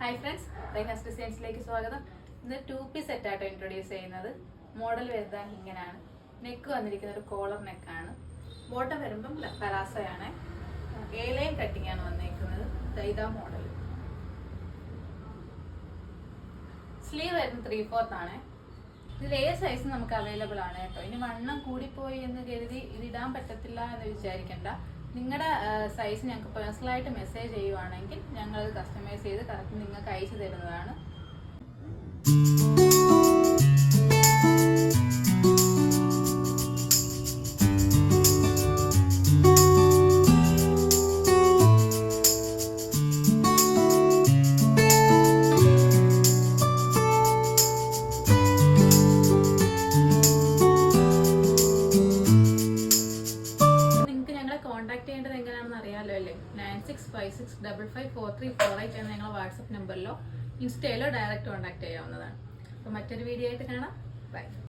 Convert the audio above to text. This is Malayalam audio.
ഹായ് ഫ്രണ്ട്സ്, റൈനാസ് ഡിസൈൻസിലേക്ക് സ്വാഗതം. ഇന്ന് 2 പീസ് സെറ്റായിട്ട് ഇൻട്രൊഡ്യൂസ് ചെയ്യുന്നത്. മോഡൽ വരുന്നത് ഇങ്ങനെയാണ്. നെക്ക് വന്നിരിക്കുന്ന ഒരു കോളർ നെക്കാണ്. ബോട്ടം വരുമ്പം പലാസയാണ്. ലൈൻ കട്ടിംഗ് ആണ് വന്നിരിക്കുന്നത്. ഇതാ മോഡൽ. സ്ലീവ് വരുന്നത് 3/4 ആണ്. ഇതിൽ ഏത് സൈസ് നമുക്ക് അവൈലബിൾ ആണ് കേട്ടോ. ഇനി വണ്ണം കൂടിപ്പോയി എന്ന് കരുതി ഇതിടാൻ പറ്റത്തില്ല എന്ന് വിചാരിക്കണ്ട. നിങ്ങളുടെ സൈസ് ഞങ്ങൾക്ക് പേഴ്സണലായിട്ട് മെസ്സേജ് ചെയ്യുവാണെങ്കിൽ ഞങ്ങളത് കസ്റ്റമൈസ് ചെയ്ത് കറക്റ്റ് നിങ്ങൾക്ക് അയച്ചു തരുന്നതാണ്. കോൺടാക്ട് ചെയ്യേണ്ടത് എങ്ങനെയാണെന്ന് അറിയാലോ അല്ലേ? 9656554348 എന്ന ഞങ്ങളുടെ വാട്സപ്പ് നമ്പറിലോ ഇൻസ്റ്റയിലോ ഡയറക്റ്റ് കോൺടാക്ട് ചെയ്യാവുന്നതാണ്. അപ്പോൾ മറ്റൊരു വീഡിയോ ആയിട്ട് കാണാം. ബൈ.